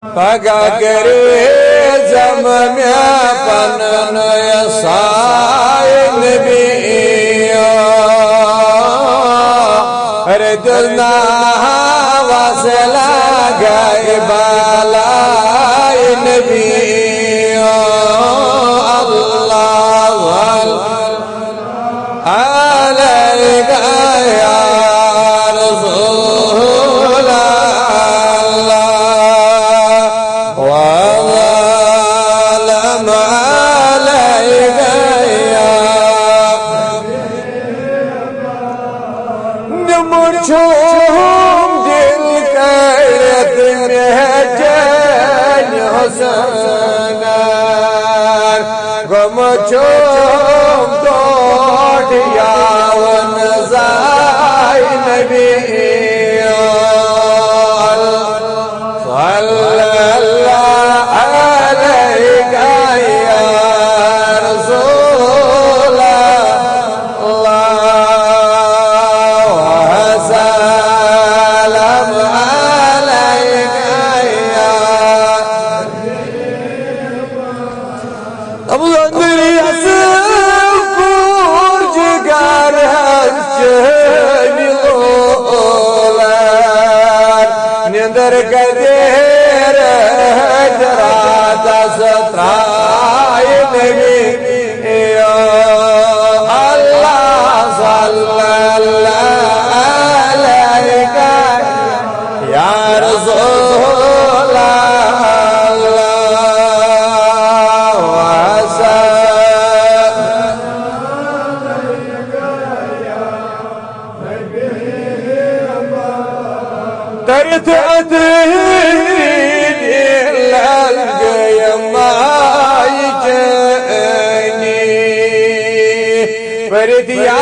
पगा करे जम में पनन साइन भी अरे दुलना वसला गए बालाइन भी अल्लाह अलैका या रसूल छूम दिल करत में जन हुसन गम छूम तोड़ यावन जाय नबी सल्लल्लाहु अलैहि निंदर गदेर जराता सत्राय नबी अल्लाह सल्लल्लाहु अलैका या रसूल तरत माई जनी पर दिया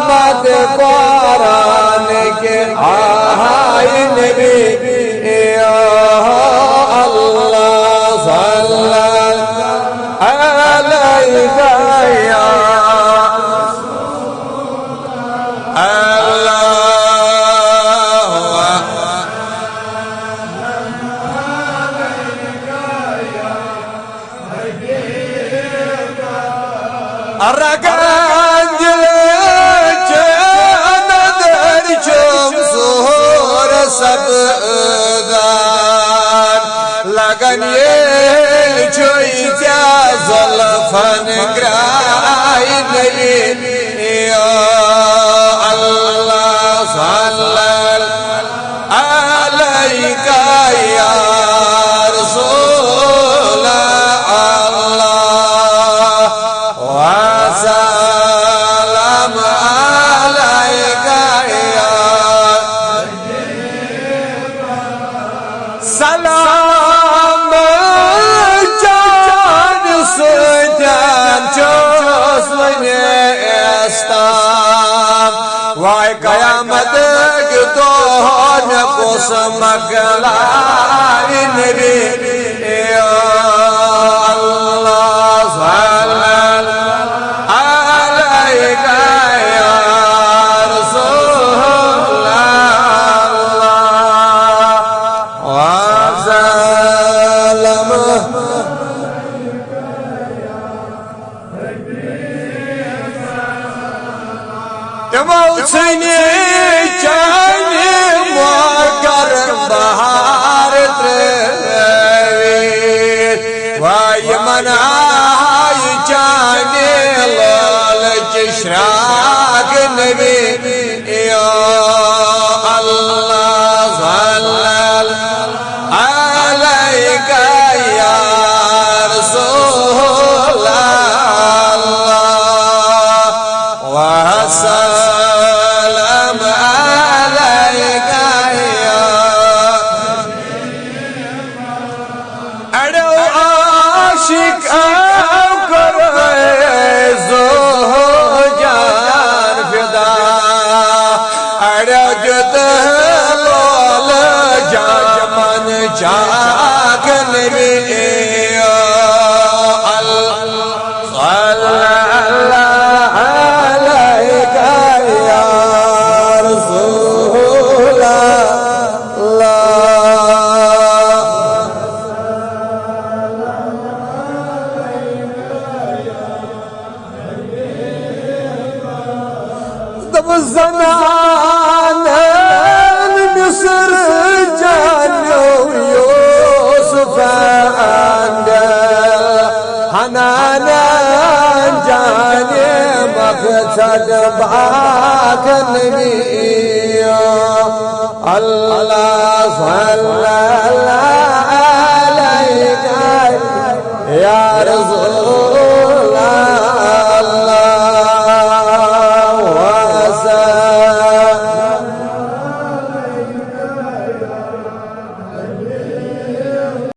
मत कुरान के आय नबी अल्लाह सल्लल्लाहु अलैहि Arraganjil chanadar chum sur sabdan lagan ye choy kya zulfan gray nabi ya Allah sallallahu alayka ya rasul salam alayka ya salam can sudan çözmene estam vay kıyamet gitton kusmaklar nabi ya Allah sallallahu alayka ya Rasul Allah wa salam Temautini chani magar bahar trevi vay manay chani Ishraq नबी या अल्लाह सल्लल्लाहु अलैका या रसूल अल्लाह व सल्लम अलैका या अड़ो आशिक जाग नबी सल्लल्लाहु अलैका या रसूल अल्लाह بالزمان مصر جاني ويوسف عنده حنانا جاني مقتد بعاك النبي الله صلى الله